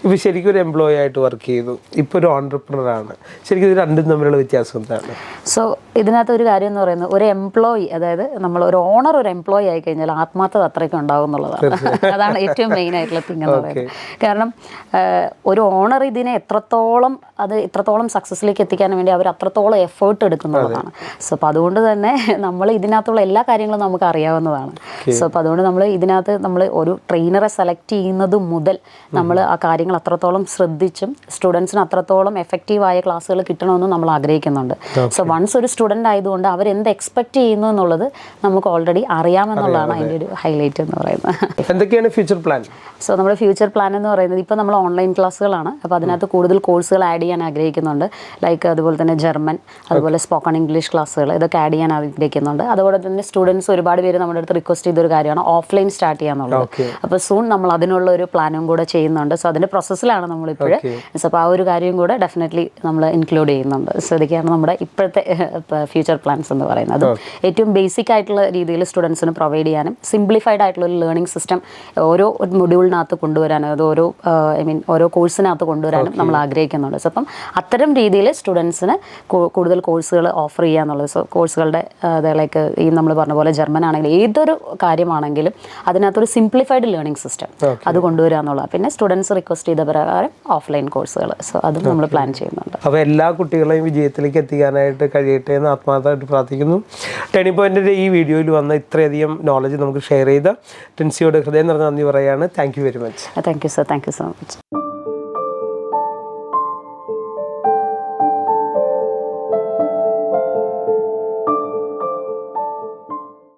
ഇപ്പോൾ ശരിക്കും ഒരു എംപ്ലോയി ആയിട്ട് വർക്ക് ചെയ്തു, ഇപ്പോൾ ഒരു ഓൺട്രപ്രണർ ആണ്. ശരിക്കും ഇത് രണ്ടും തമ്മിലുള്ള വ്യത്യാസം എന്താണ്? സോ ഇതിനകത്ത് ഒരു കാര്യം എന്ന് പറയുന്നത്, ഒരു എംപ്ലോയി, അതായത് നമ്മൾ ഒരു ഓണർ ഒരു എംപ്ലോയി ആയി കഴിഞ്ഞാൽ ആത്മാർത്ഥത അത്രയ്ക്കും ഉണ്ടാവും എന്നുള്ളതാണ്. അതാണ് ഏറ്റവും മെയിൻ ആയിട്ടുള്ള തിങ് എന്ന് പറയുന്നത്. കാരണം ഒരു ഓണർ ഇതിനെ എത്രത്തോളം സക്സസ്സിലേക്ക് എത്തിക്കാൻ വേണ്ടി അവർ അത്രത്തോളം എഫേർട്ട് എടുക്കുന്നുള്ളതാണ്. സോ അപ്പോൾ അതുകൊണ്ട് തന്നെ നമ്മൾ ഇതിനകത്തുള്ള എല്ലാ കാര്യങ്ങളും നമുക്ക് അറിയാവുന്നതാണ്. സോ അപ്പോൾ അതുകൊണ്ട് നമ്മൾ ഒരു ട്രെയിനറെ സെലക്ട് ചെയ്യുന്നത് മുതൽ നമ്മൾ ആ കാര്യങ്ങൾ അത്രത്തോളം ശ്രദ്ധിച്ചും സ്റ്റുഡൻസിന് അത്രത്തോളം എഫക്റ്റീവായ ക്ലാസ്സുകൾ കിട്ടണമെന്ന് നമ്മൾ ആഗ്രഹിക്കുന്നുണ്ട്. സോ വൺസ് ഒരു സ്റ്റുഡൻ്റ് ആയതുകൊണ്ട് അവരെന്ത് എക്സ്പെക്ട് ചെയ്യുന്നു എന്നുള്ളത് നമുക്ക് ഓൾറെഡി അറിയാമെന്നുള്ളതാണ് അതിൻ്റെ ഒരു ഹൈലൈറ്റ് എന്ന് പറയുന്നത്. എന്തൊക്കെയാണ് ഫ്യൂച്ചർ പ്ലാൻ? സോ നമ്മുടെ ഫ്യൂച്ചർ പ്ലാൻ എന്ന് പറയുന്നത്, ഇപ്പോൾ നമ്മൾ ഓൺലൈൻ ക്ലാസ്സുകളാണ്. അപ്പോൾ അതിനകത്ത് കൂടുതൽ കോഴ്സുകൾ ആഡ് ചെയ്യാൻ ആഗ്രഹിക്കുന്നുണ്ട്. ലൈക്ക് അതുപോലെ തന്നെ ജർമ്മൻ, അതുപോലെ സ്പോക്കൺ ഇംഗ്ലീഷ് ക്ലാസ്സുകൾ, ഇതൊക്കെ ആഡ് ചെയ്യാൻ ആഗ്രഹിക്കുന്നുണ്ട്. അതുപോലെ തന്നെ സ്റ്റുഡൻസ് ഒരുപാട് പേര് നമ്മുടെ അടുത്ത് റിക്വസ്റ്റ് ചെയ്തൊരു കാര്യമാണ് ഓഫ്ലൈൻ സ്റ്റാർട്ട് ചെയ്യാന്നുള്ളത്. അപ്പോൾ സൂൺ നമ്മൾ അതിനുള്ള ഒരു പ്ലാനും കൂടെ ചെയ്യുന്നുണ്ട്. സോ അതിൻ്റെ പ്രോസസ്സിലാണ് നമ്മളിപ്പോൾ. സോ അപ്പോൾ ആ ഒരു കാര്യം കൂടെ ഡെഫിനറ്റ്ലി നമ്മൾ ഇൻക്ലൂഡ് ചെയ്യുന്നുണ്ട്. സോ ഇതൊക്കെയാണ് നമ്മുടെ ഇപ്പോഴത്തെ ഫ്യൂച്ചർ പ്ലാൻസ് എന്ന് പറയുന്നത്. അതും ഏറ്റവും ബേസിക് ആയിട്ടുള്ള രീതിയിൽ സ്റ്റുഡൻസിന് പ്രൊവൈഡ് ചെയ്യാനും സിംപ്ലിഫൈഡ് ആയിട്ടുള്ള ഒരു ലേണിംഗ് സിസ്റ്റം ഓരോ മൊഡ്യൂളിനകത്ത് കൊണ്ടുവരാനും, അത് ഓരോ കോഴ്സിനകത്ത് കൊണ്ടുവരാനും നമ്മൾ ആഗ്രഹിക്കുന്നുണ്ട്. സോ അപ്പം അത്തരം രീതിയിൽ സ്റ്റുഡൻസിന് കൂടുതൽ കോഴ്സുകൾ ഓഫർ ചെയ്യുക എന്നുള്ളത്. സോ കോഴ്സുകളുടെ ലൈക്ക് ഈ നമ്മൾ പറഞ്ഞ പോലെ ജർമ്മൻ ആണെങ്കിലും ഏതൊരു കാര്യമാണെങ്കിലും അതിനകത്തൊരു സിംപ്ലിഫൈഡ് ലേണിംഗ് സിസ്റ്റം അത് കൊണ്ടുവരിക എന്നുള്ളത്. പിന്നെ സ്റ്റുഡൻസ് റിക്വസ്റ്റ് ചെയ്ത പ്രകാരം ഓഫ്ലൈൻ കോഴ്സുകൾ. സോ അതും നമ്മൾ പ്ലാൻ ചെയ്യുന്നുണ്ട്. അപ്പോൾ എല്ലാ കുട്ടികളെയും വിജയത്തിലേക്ക് എത്തിക്കാനായിട്ട് കഴിയട്ടെ എന്ന് ആത്മാർത്ഥമായിട്ട് പ്രാർത്ഥിക്കുന്നു. ടേണിംഗ് പോയിന്റിൻ്റെ ഈ വീഡിയോയിൽ വന്ന ഇത്രയധികം നോളജ് നമുക്ക് ഷെയർ ചെയ്ത ടെൻസിയോട് ഹൃദയം നിറഞ്ഞ നന്ദി പറയുകയാണ്. Thank you very much. Thank you sir, thank you so much.